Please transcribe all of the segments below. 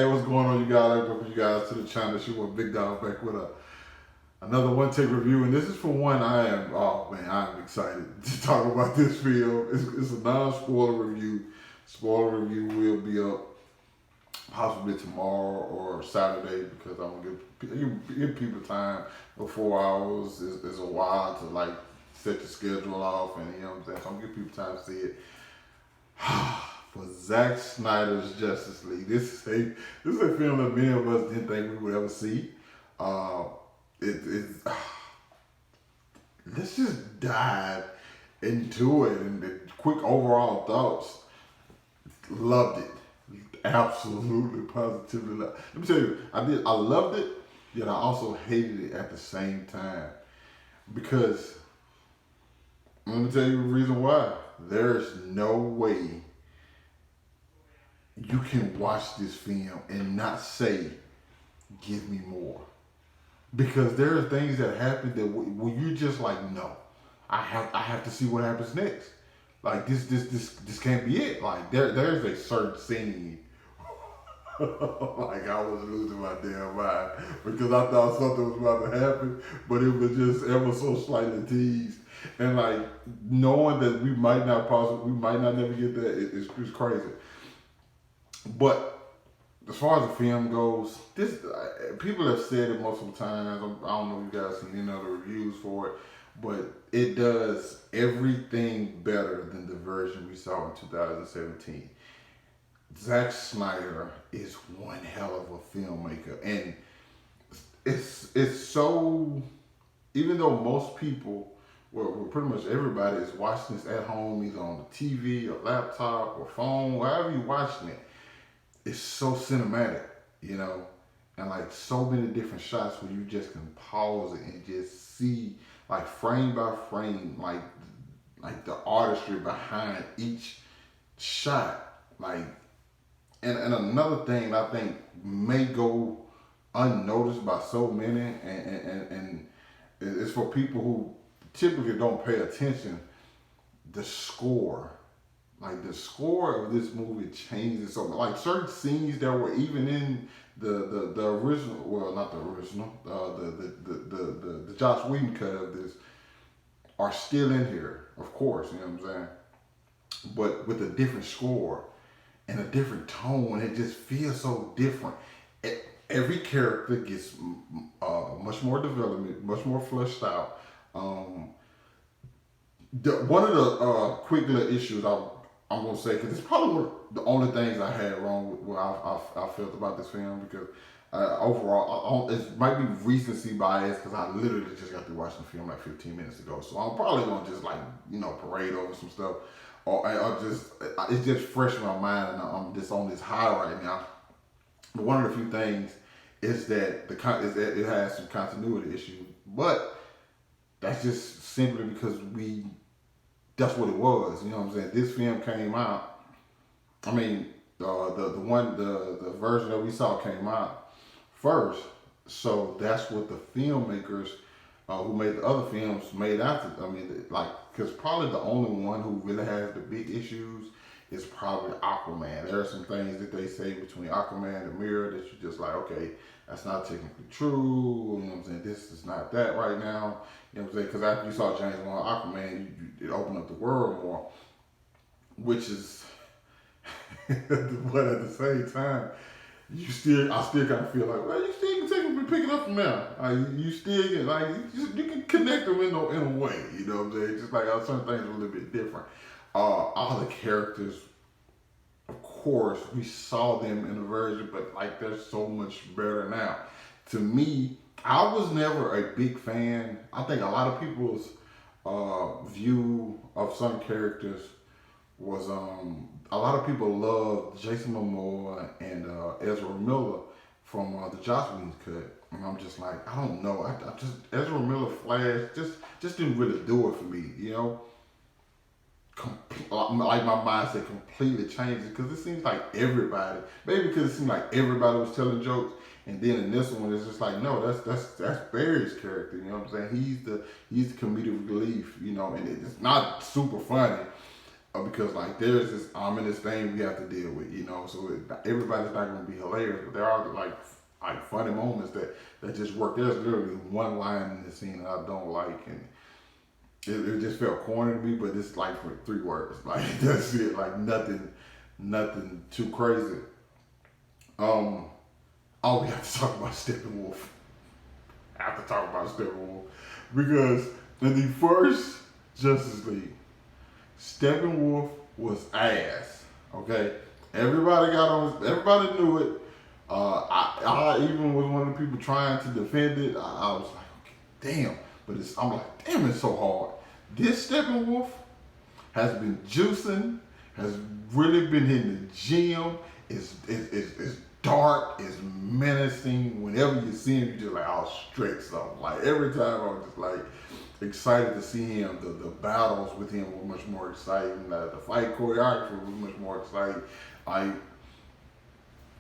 Hey, what's going on, you guys? Welcome you guys to the channel. It's your boy Big Dog back with another one take review, and this is for one I am excited to talk about this film. It's a non-spoiler review. Spoiler review will be up possibly tomorrow or Saturday because I'm gonna give people time. But 4 hours is a while to like set your schedule off, and you know what I'm saying. So I'm gonna give people time to see it. For ZACK SNYDER'S Justice League. This is a film that many of us didn't think we would ever see. Let's just dive into it and the quick overall thoughts. Loved it. Absolutely, positively loved it. Let me tell you, I loved it, yet I also hated it at the same time. Because, let me tell you the reason why. There's no way you can watch this film and not say, give me more. Because there are things that happen that when you're just like, no, I have to see what happens next. Like this can't be it. Like there's a certain scene like I was losing my damn mind because I thought something was about to happen, but it was just ever so slightly teased. And like knowing that we might not never get that, it's crazy. But as far as the film goes, this people have said it multiple times. I don't know if you guys seen any other reviews for it, but it does everything better than the version we saw in 2017. Zack Snyder is one hell of a filmmaker, and it's so. Even though most people, well, pretty much everybody is watching this at home, either on the TV or laptop or phone, wherever you're watching it. It's so cinematic, you know, and like so many different shots where you just can pause it and just see like frame by frame, like the artistry behind each shot. Like, and another thing I think may go unnoticed by so many, and it's for people who typically don't pay attention. The score. Like the score of this movie changes so much. Like certain scenes that were even in the original, well not the original, the Joss Whedon cut of this are still in here, of course, you know what I'm saying? But with a different score and a different tone, it just feels so different. Every character gets much more development, much more fleshed out. One of the quick little issues I'm gonna say, because it's probably one of the only things I had wrong with what I felt about this film, because overall, it might be recency bias because I literally just got through watching the film like 15 minutes ago. So I'm probably gonna just like, you know, parade over some stuff, or it's just fresh in my mind, and I'm just on this high right now. But one of the few things is that it has some continuity issues, but that's just simply because that's what it was, you know what I'm saying? This film came out. I mean, the version that we saw came out first, so that's what the filmmakers who made the other films made after. I mean, like, because probably the only one who really has the big issues is probably Aquaman. There are some things that they say between Aquaman and Mirror that you're just like, okay, that's not technically true. You know what I'm saying? This is not that right now. You know what I'm saying? Because after you saw James Wan Aquaman, it opened up the world more, which is, but at the same time, I still kind of feel like, well, you still can technically pick it up from there. Like, you still can, like, you can connect them in a way. You know what I'm saying? Just like certain things are a little bit different. All the characters, of course, we saw them in the version, but like they're so much better now. To me, I was never a big fan. I think a lot of people's view of some characters was a lot of people loved Jason Momoa and Ezra Miller from the Joss Whedon cut, and I'm just like, I don't know. I just Ezra Miller Flash just didn't really do it for me, you know. Like my mindset completely changes because it seems like everybody, maybe because it seemed like everybody was telling jokes, and then in this one it's just like, no, that's Barry's character, you know what I'm saying? He's the comedic relief, you know, and it's not super funny, because like there's this ominous thing we have to deal with, you know. So everybody's not going to be hilarious, but there are like funny moments that just work. There's literally one line in the scene that I don't like, and it just felt corny to me. But it's like for 3 words, like that's it. Like nothing too crazy. Oh, we have to talk about Steppenwolf. I have to talk about Steppenwolf because in the first Justice League, Steppenwolf was ass. Okay, everybody knew it. I even was one of the people trying to defend it. I was like, okay, damn, but I'm like, damn, it's so hard. This Steppenwolf has been juicing, has really been hitting the gym. It's dark, it's menacing. Whenever you see him, you just like, I'll stretch something. Like every time, I was just like excited to see him. The battles with him were much more exciting. The fight choreography was much more exciting.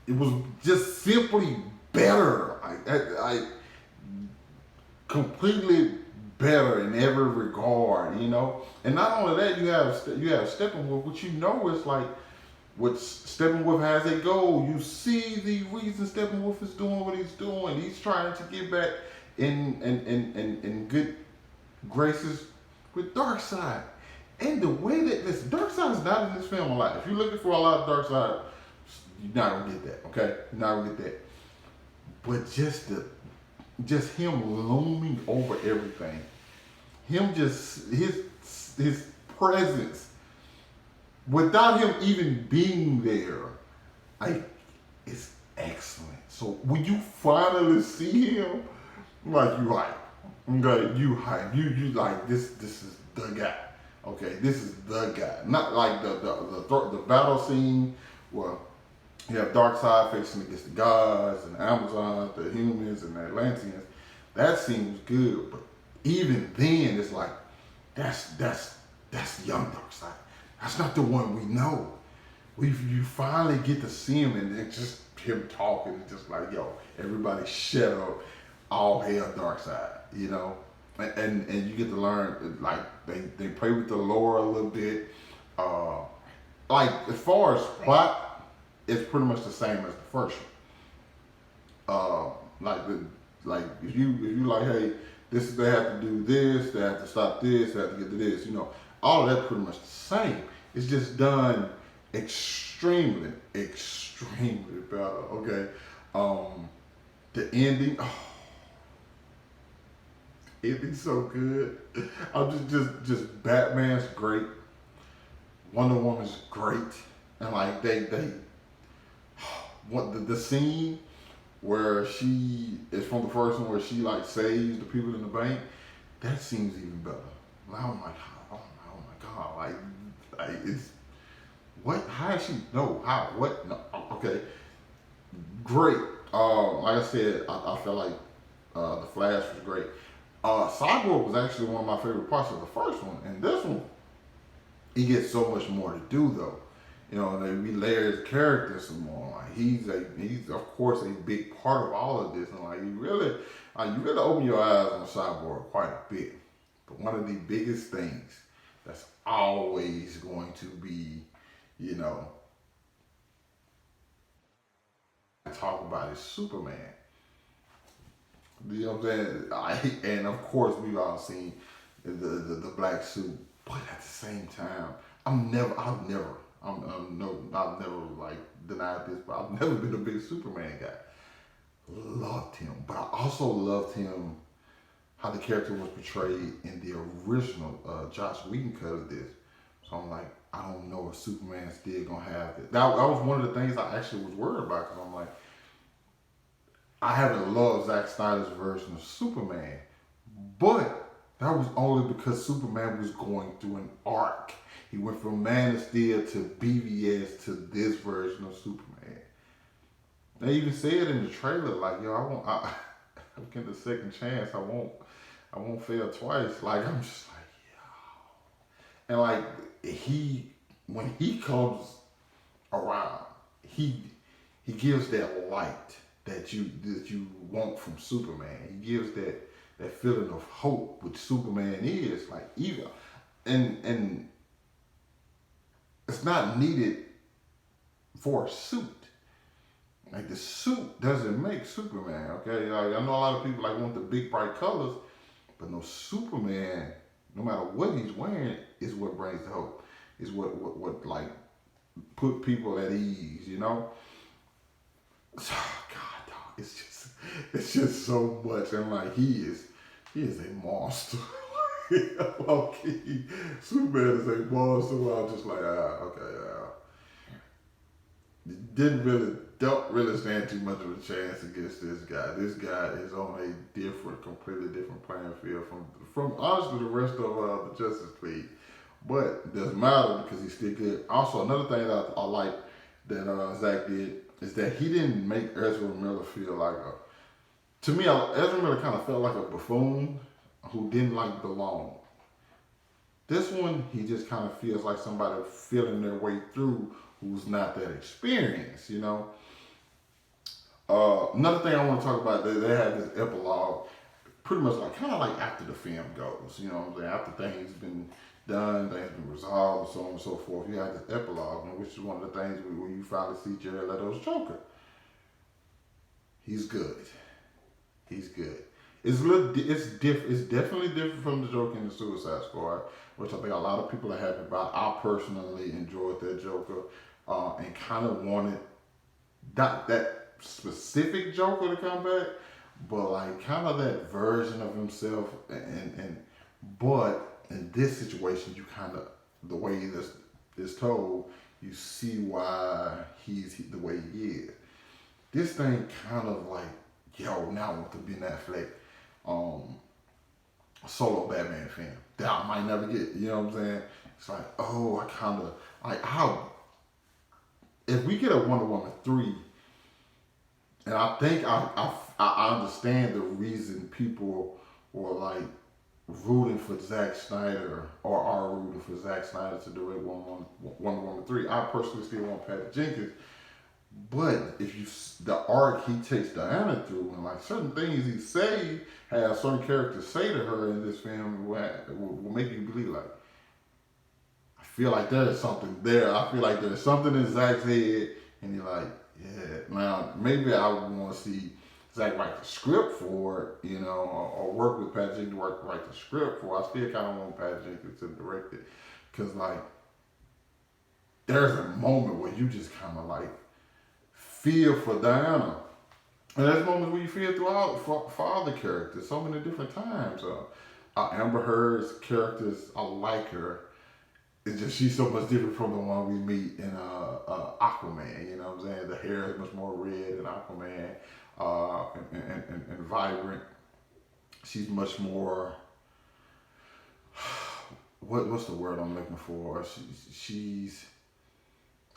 It was just simply better. I completely better in every regard, you know. And not only that, you have Steppenwolf, which you know is like, what Steppenwolf has a goal. You see the reason Steppenwolf is doing what he's doing. He's trying to get back in good graces with Darkseid. And the way that this Darkseid is not in this film a lot. If you're looking for a lot of Darkseid, you're not gonna get that. Okay, you're not gonna get that. But just him looming over everything. Him just his presence. Without him even being there, it's excellent. So when you finally see him, like you hype, okay, you hype, you like this is the guy, okay, this is the guy. Not like the battle scene where you have Darkseid facing against the gods and the Amazons, the humans and the Atlanteans. That scene was good, but even then, it's like that's young Darkseid. That's not the one we know. You finally get to see him, and it's just him talking. It's just like, yo, everybody shut up. All hail Darkseid, you know? And you get to learn, like, they play with the lore a little bit. Like, as far as plot, it's pretty much the same as the first one. Like if you like, hey, this is, they have to do this, they have to stop this, they have to get to this, you know, all of that's pretty much the same. It's just done extremely better. Okay, the ending, ending's so good. I'm just Batman's great, Wonder Woman's great, and like they what the scene where she is from the first one where she like saves the people in the bank, that seems even better. Like, oh my god, like it's what? How is she? No, how? What? No, okay, great. Like I said, I felt like the Flash was great. Cyborg was actually one of my favorite parts of the first one, and this one, he gets so much more to do though. You know, they relayer his character some more. Like he's of course a big part of all of this, and like you really open your eyes on Cyborg quite a bit. But one of the biggest things that's always going to be, you know, talk about is Superman. You know what I'm saying? And of course we've all seen the black suit, but at the same time, I've never like denied this, but I've never been a big Superman guy. Loved him, but I also loved him how the character was portrayed in the original Joss Whedon cut of this. So I'm like, I don't know if Superman's still gonna have it. That was one of the things I actually was worried about, because I'm like, I haven't loved Zack Snyder's version of Superman, but that was only because Superman was going through an arc. He went from Man of Steel to BVS to this version of Superman. They even said in the trailer, like, yo, I'm getting a second chance. I won't fail twice. Like, I'm just like, yo. And like, when he comes around, he gives that light that you want from Superman. He gives that feeling of hope, which Superman is. Like, even and it's not needed for a suit. Like the suit doesn't make Superman, okay? Like, I know a lot of people like want the big bright colors, but no, Superman, no matter what he's wearing, is what brings the hope. Is what like put people at ease, you know? So, God, dog, it's just so much, and like he is a monster. Okay, Superman is a monster. I was just like, okay, don't really stand too much of a chance against this guy. This guy is on a completely different playing field from honestly the rest of the Justice League. But it doesn't matter because he's still good. Also, another thing that I like that Zack did is that he didn't make Ezra Miller feel like a. To me, Ezra Miller kind of felt like a buffoon who didn't like belong. This one, he just kind of feels like somebody feeling their way through who's not that experienced, you know. Another thing I want to talk about, they have this epilogue, pretty much like kind of like after the film goes, you know what I'm saying? After things been done, things been resolved, so on and so forth. You have this epilogue, which is one of the things where you finally see Jared Leto's Joker. He's good. He's good. It's definitely different from the Joker in the Suicide Squad, which I think a lot of people are happy about. I personally enjoyed that Joker, and kind of wanted that specific Joker to come back, but like kind of that version of himself, but in this situation, you kind of the way this is told, you see why he's the way he is. This thing kind of like, yo, now I want to be in that flick. Solo Batman film that I might never get. You know what I'm saying? It's like, oh, I kind of like how if we get a Wonder Woman 3, and I think I understand the reason people were like rooting for Zack Snyder or are rooting for Zack Snyder to direct Wonder Woman 3. I personally still want Patty Jenkins. But if you the arc he takes Diana through and like certain things he say, have certain characters say to her in this film will make you believe like, I feel like there's something there. I feel like there's something in Zack's head, and you're like, yeah. Now maybe I would want to see Zack write the script for it, you know, or work with Pat Jenkins to write the script for it. I still kind of want Pat Jenkins to direct it, because like there's a moment where you just kind of like feel for Diana. And there's moments where you feel throughout for other characters, so many different times. Amber Heard's characters, I like her. It's just she's so much different from the one we meet in Aquaman. You know what I'm saying? The hair is much more red in Aquaman, and vibrant. She's much more. What's the word I'm looking for? She's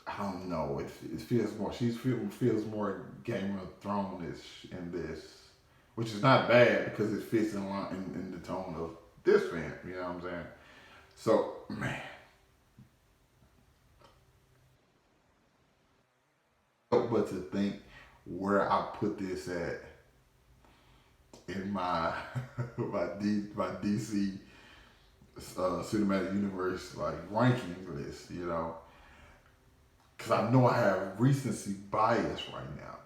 I don't know. It feels more. Feels more Game of Thrones-ish in this, which is not bad because it fits in line in the tone of this film. You know what I'm saying? So man, but to think where I put this at in my my DC cinematic universe like rankings list, you know. Because I know I have recency bias right now.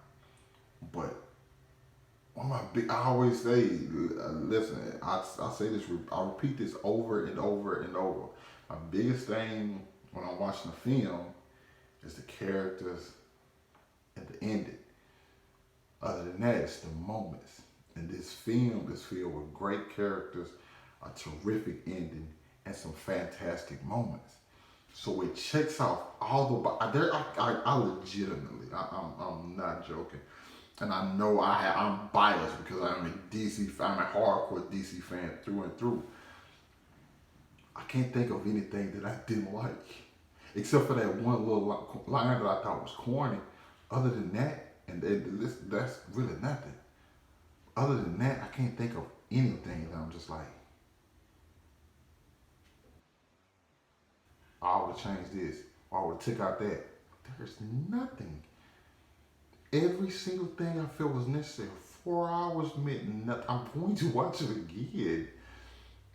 But I always say, listen, I say this, I repeat this over and over and over. My biggest thing when I'm watching a film is the characters and the ending. Other than that, it's the moments. And this film is filled with great characters, a terrific ending, and some fantastic moments. So it checks off all the. I legitimately, I'm not joking, and I know I'm biased because I'm I'm a hardcore DC fan through and through. I can't think of anything that I didn't like, except for that one little line that I thought was corny. Other than that, and that's really nothing. Other than that, I can't think of anything that I'm just like, I would have changed this, or I would have took out that. There's nothing. Every single thing I felt was necessary. 4 hours meant nothing. I'm going to watch it again.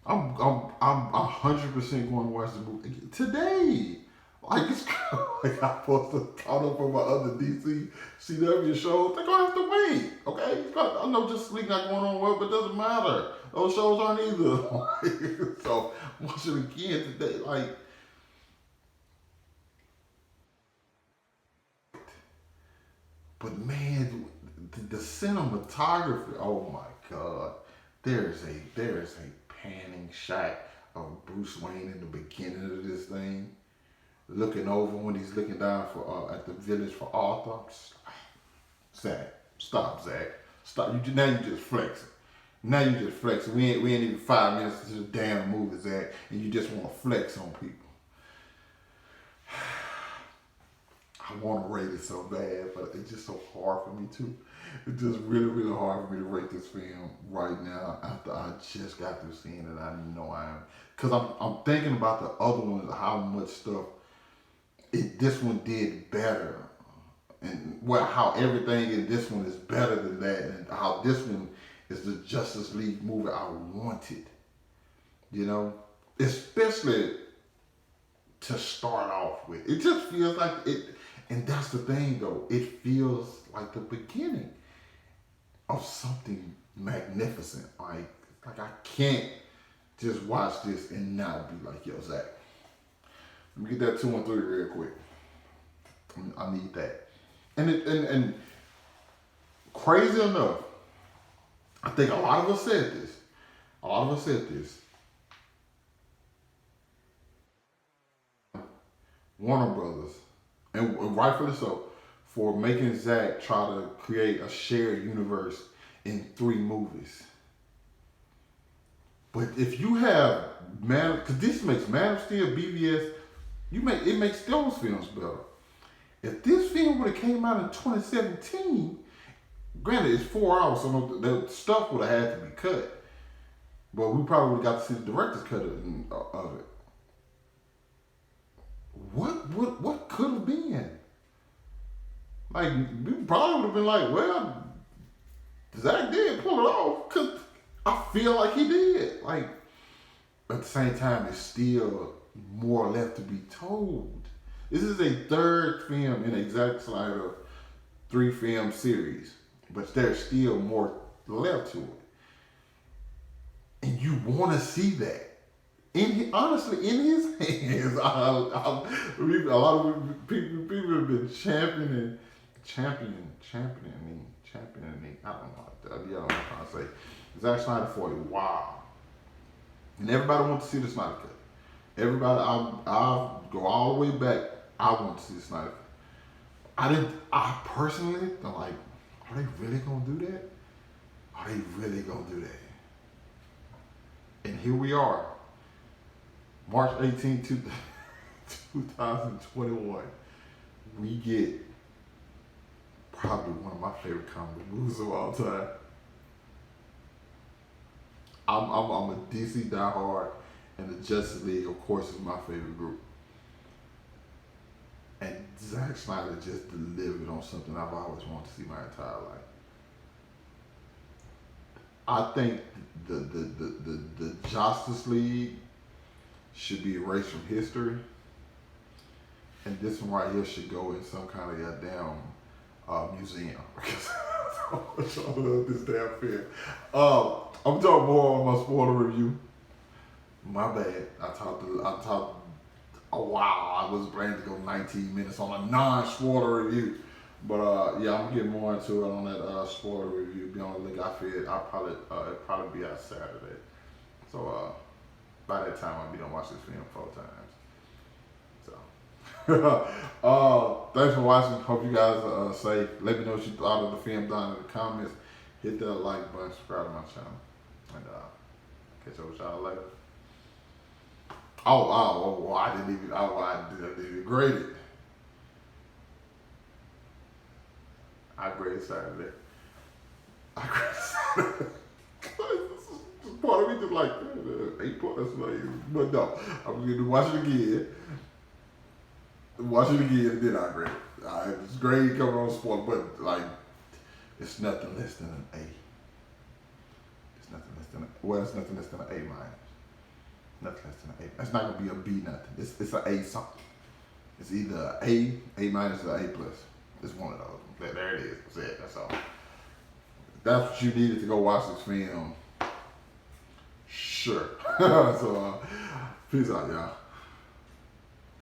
I'm 100% going to watch the movie today. Like, it's like I'm supposed to caught up on my other DC CW shows. They're gonna have to wait, okay? I know Just League not going on well, but it doesn't matter. Those shows aren't either. So watch it again today. Like, but man, the cinematography. Oh my God, there is a panning shot of Bruce Wayne in the beginning of this thing, looking over when he's looking down for at the village for Arthur. I'm just like, Zach, stop, Zach, stop. Now you just flexing. Now you just flexing. We ain't even 5 minutes into the damn movie, Zach, and you just want to flex on people. I want to rate it so bad, but it's just so hard for me to. It's just really, really hard for me to rate this film right now after I just got through seeing it. I know I am. Because I'm thinking about the other ones, how much stuff this one did better. And well, how everything in this one is better than that. And how this one is the Justice League movie I wanted. You know? Especially to start off with. It just feels like it. And that's the thing, though. It feels like the beginning of something magnificent. Like I can't just watch this and not be like, yo, Zach, let me get that 2 and 3 real quick. I need that. And crazy enough, I think a lot of us said this. Warner Brothers, and rightfully so, for making Zack try to create a shared universe in 3 movies. But if you have because this makes Man of Steel, BVS, it makes those films better. If this film would have came out in 2017, granted it's 4 hours, so the stuff would have had to be cut. But we probably would have got to see the director's cut of it. What could have been? Like, we probably would have been like, well, Zach did pull it off, because I feel like he did. Like, at the same time, it's still more left to be told. This is a 3rd film in a Zack Snyder 3-film series, but there's still more left to it. And you want to see that. Honestly, in his hands, a lot of people have been championing. I don't know what I'm trying to say. Zack Snyder for a while, and everybody wants to see the Snyder cut. Everybody, I go all the way back. I want to see the Snyder cut. I personally, I'm like, are they really gonna do that? Are they really gonna do that? And here we are. March 18th, 2021, we get probably one of my favorite comic movies of all time. I'm a DC diehard, and the Justice League, of course, is my favorite group. And Zack Snyder just delivered on something I've always wanted to see my entire life. I think the Justice League should be erased from history, and this one right here should go in some kind of goddamn museum. I love this damn film. I'm talking more on my spoiler review. My bad. I talked. Oh wow, I was planning to go 19 minutes on a non-spoiler review, but yeah, I'm gonna get more into it on that spoiler review. Be on the lookout for it. It'll probably be out Saturday. So by that time, I'll be done watching this film 4 times. So, thanks for watching. Hope you guys are safe. Let me know what you thought of the film down in the comments. Hit that like button, subscribe to my channel, and catch up with y'all later. I didn't even grade it. I graded Saturday. Part of me just like 8 points, but no, I'm gonna watch it again. And then I grade it. It's grade coming on sport, but like it's nothing less than an A. It's nothing less than it's nothing less than an A minus. Nothing less than an A. It's not gonna be a B nothing. It's an A something. It's either A minus, or A plus. It's one of those. There it is. That's it. That's all. That's what you needed to go watch this film. Sure. So, peace out, y'all.